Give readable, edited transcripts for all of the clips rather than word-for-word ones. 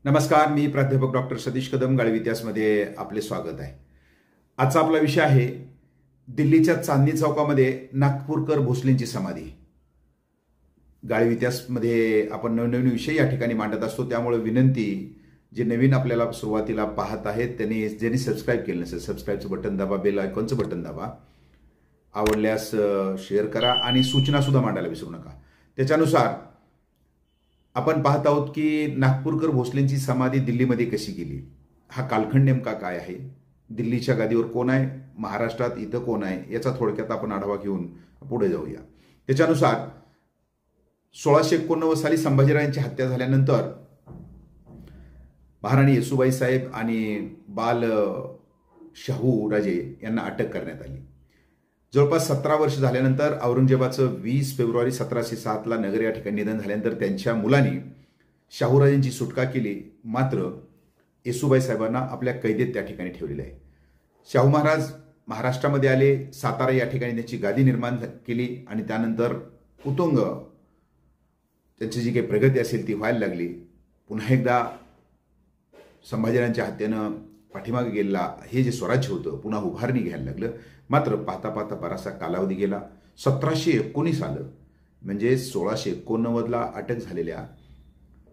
नमस्कार, मी प्राध्यापक डॉक्टर सतीश कदम. गाळी इतिहासमध्ये आपले स्वागत आहे. आजचा आपला विषय आहे दिल्लीच्या चांदणी चौकामध्ये नागपूरकर भोसलेंची समाधी. गाळी इतिहासमध्ये आपण नवनवीन विषय या ठिकाणी मांडत असतो, त्यामुळे विनंती, जे नवीन आपल्याला सुरुवातीला पाहत आहेत त्यांनी ज्यांनी सबस्क्राईब केलं नसेल, सबस्क्राईबचं बटन दाबा, बेल आयकॉनचं बटन दाबा, आवडल्यास शेअर करा आणि सूचना सुद्धा मांडायला विसरू नका. त्याच्यानुसार आपण पाहत आहोत की नागपूरकर भोसलेंची समाधी दिल्लीमध्ये कशी गेली, हा कालखंड नेमका काय आहे, दिल्लीच्या गादीवर कोण आहे, महाराष्ट्रात इथं कोण आहे, याचा थोडक्यात आपण आढावा घेऊन पुढे जाऊया. त्याच्यानुसार 1689 साली संभाजीराजांची हत्या झाल्यानंतर महाराणी येसूबाई साहेब आणि बाल शाहू राजे यांना अटक करण्यात आली. जवळपास 17 वर्ष झाल्यानंतर औरंगजेबाचं 20 फेब्रुवारी 1707 नगर या ठिकाणी निधन झाल्यानंतर त्यांच्या मुलांनी शाहूराजांची सुटका केली. मात्र येसूबाई साहेबांना आपल्या कैदेत त्या ठिकाणी ठेवलेलं आहे. शाहू महाराज महाराष्ट्रामध्ये आले, सातारा या ठिकाणी त्यांची गादी निर्माण केली आणि त्यानंतर उत्तुंग त्यांची जी काही प्रगती असेल ती व्हायला लागली. पुन्हा एकदा संभाजीराजांच्या हत्येनं पाठीमागे गेलेला हे जे स्वराज्य होतं पुन्हा उभारणी घ्यायला लागलं. मात्र पाहता पाहता बराचसा कालावधी गेला. 1719 आलं, म्हणजे 1689ला अटक झालेल्या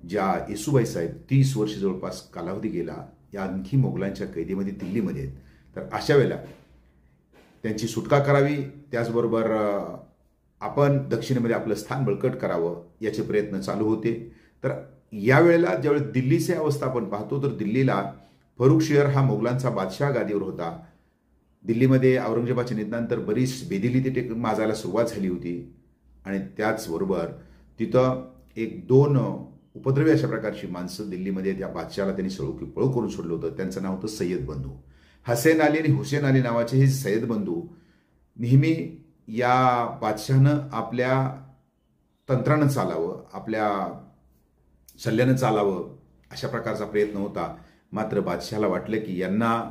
ज्या येसूबाई साहेब 30 वर्ष जवळपास कालावधी गेला, या आणखी मोगलांच्या कैदेमध्ये दिल्लीमध्ये आहेत. तर अशा वेळेला त्यांची सुटका करावी, त्याचबरोबर आपण दक्षिणेमध्ये आपलं स्थान बळकट करावं याचे प्रयत्न चालू होते. तर यावेळेला ज्यावेळेस दिल्लीची अवस्था आपण पाहतो तर दिल्लीला फरुखशेर हा मोगलांचा बादशाह गादीवर होता. दिल्लीमध्ये औरंगजेबाच्या निधनानंतर बरीच बेदिली तिथे माजायला सुरुवात झाली होती आणि त्याचबरोबर तिथं 1-2 उपद्रवी अशा प्रकारची माणसं दिल्लीमध्ये त्या बादशाहाला त्यांनी पळू करून सोडलं होतं. त्यांचं नाव होतं सय्यद बंधू. हसेन अली आणि हुसेन अली नावाचे हे सय्यद बंधू नेहमी या बादशहानं आपल्या तंत्रानं चालावं, आपल्या सल्ल्यानं चालावं अशा प्रकारचा प्रयत्न होता. मात्र बादशहाला वाटलं की यांना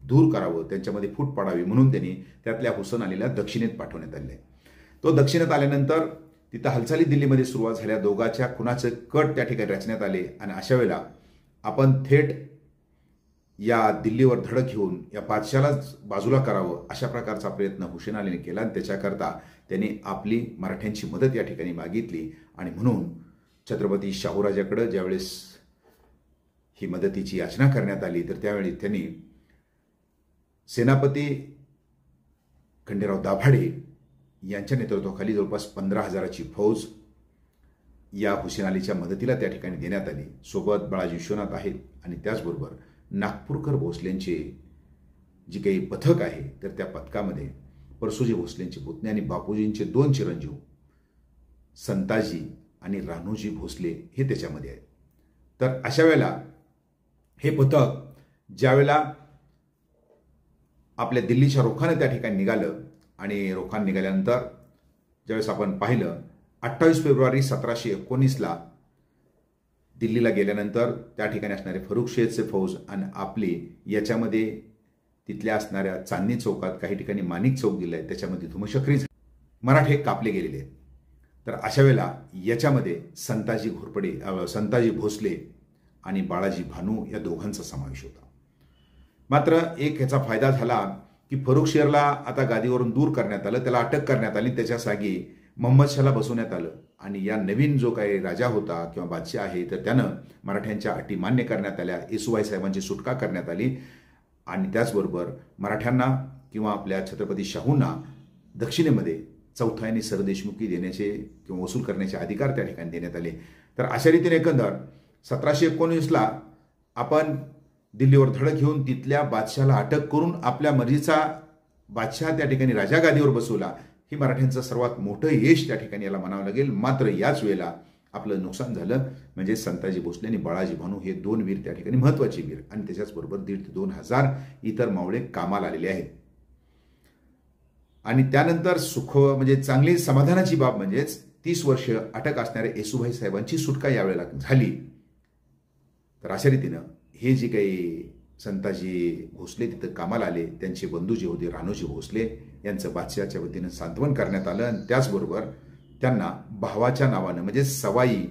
दूर करावं, त्यांच्यामध्ये फूट पाडावी, म्हणून त्यांनी त्यातल्या हुसेन अलीला दक्षिणेत पाठवण्यात आले. तो दक्षिणेत आल्यानंतर तिथं हालचाली दिल्लीमध्ये सुरुवात झाल्या. दोघाच्या खुनाचे कट त्या ठिकाणी रचण्यात आले आणि अशा वेळेला आपण थेट या दिल्लीवर धडक घेऊन या बादशालाच बाजूला करावं अशा प्रकारचा प्रयत्न हुसेन अलीने केला आणि त्याच्याकरता त्यांनी आपली मराठ्यांची मदत या ठिकाणी मागितली. आणि म्हणून छत्रपती शाहूराजाकडे ज्यावेळेस ही मदतीची याचना करण्यात आली तर त्यावेळी त्यांनी सेनापती खंडेराव दाभाडे यांच्या नेतृत्वाखाली जवळपास 15,000ची फौज या हुसेन अलीच्या मदतीला त्या ठिकाणी देण्यात आली. सोबत बाळाजी विश्वनाथ आहेत आणि त्याचबरोबर नागपूरकर भोसलेंचे जी काही पथक आहे तर त्या पथकामध्ये परसोजी भोसलेंचे पुतणे आणि बापूजींचे 2 चिरंजीव संताजी आणि रानोजी भोसले हे त्याच्यामध्ये आहेत. तर अशा वेळेला हे पथक ज्यावेळेला आपल्या दिल्लीच्या रोखानं त्या ठिकाणी निघालं आणि रोखान निघाल्यानंतर ज्यावेळेस आपण पाहिलं 28 फेब्रुवारी 1719ला दिल्लीला गेल्यानंतर त्या ठिकाणी असणारे फरुखशेरचे फौज आणि आपली याच्यामध्ये तिथल्या असणाऱ्या चांदणी चौकात काही ठिकाणी माणिक चौक दिलाय, त्याच्यामध्ये धुमशखरी मराठे कापले गेलेले आहेत. तर अशा वेळेला याच्यामध्ये संताजी भोसले आणि बाळाजी भानू या दोघांचा समावेश होता. मात्र एक ह्याचा फायदा झाला की फरुखशेरला आता गादीवरून दूर करण्यात आलं, त्याला अटक करण्यात आली, त्याच्या जागी मोहम्मद शहाला बसवण्यात आलं आणि या नवीन जो काही राजा होता किंवा बादशाह आहे तर त्यानं मराठ्यांच्या अटी मान्य करण्यात आल्या, येसूबाई साहेबांची सुटका करण्यात आली आणि त्याचबरोबर मराठ्यांना किंवा आपल्या छत्रपती शाहूंना दक्षिणेमध्ये चौथा आणि सरदेशमुखी देण्याचे किंवा वसूल करण्याचे अधिकार त्या ठिकाणी देण्यात आले. तर अशा रीतीने एकंदर 1719ला आपण दिल्लीवर धडक घेऊन तिथल्या बादशहाला अटक करून आपल्या मर्जीचा बादशाह त्या ठिकाणी राजा गादीवर बसवला. ही मराठ्यांचं सर्वात मोठं यश त्या ठिकाणी याला म्हणावं लागेल. मात्र याच वेळेला आपलं नुकसान झालं, म्हणजे संताजी भोसले आणि बाळाजी भानू हे 2 वीर त्या ठिकाणी महत्वाचे वीर आणि त्याच्याचबरोबर 1,500 ते 2,000 इतर मावळे कामाला आलेले आहेत. आणि त्यानंतर म्हणजे चांगली समाधानाची बाब म्हणजेच 30 वर्ष अटक असणाऱ्या येसूबाई साहेबांची सुटका यावेळेला झाली. तर अशा रीतीनं हे जे काही संताजी भोसले तिथं कामाला आले त्यांचे बंधू जे होते रानोजी भोसले यांचं बादशहाच्या वतीनं सांत्वन करण्यात आलं आणि त्याचबरोबर त्यांना भावाच्या नावानं म्हणजे सवाई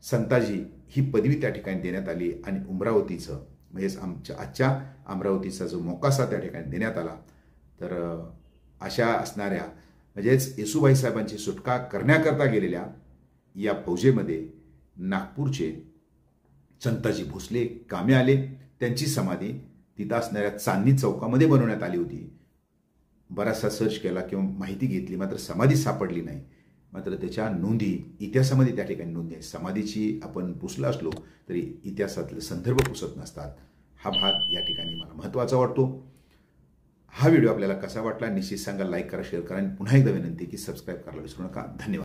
संताजी ही पदवी त्या ठिकाणी देण्यात आली आणि अमरावतीचं म्हणजेच आजच्या अमरावतीचा जो मोकासा त्या ठिकाणी देण्यात आला. तर अशा असणाऱ्या म्हणजेच येसूबाई साहेबांची सुटका करण्याकरता गेलेल्या या फौजेमध्ये नागपूरचे संताजी भोसले कामे आले. त्यांची समाधी तिथं असणाऱ्या चांदणी चौकामध्ये बनवण्यात आली होती. बराचसा सर्च केला किंवा माहिती घेतली, मात्र समाधी सापडली नाही. मात्र त्याच्या नोंदी इतिहासामध्ये त्या ठिकाणी नोंदी आहे. समाधीची आपण पुसला असलो तरी इतिहासातले संदर्भ पुसत नसतात. हा भाग या ठिकाणी मला महत्त्वाचा वाटतो. हा व्हिडिओ आपल्याला कसा वाटला निश्चित सांगा, लाईक करा, शेअर करा आणि पुन्हा एकदा विनंती की सबस्क्राईब करायला विसरू नका. धन्यवाद.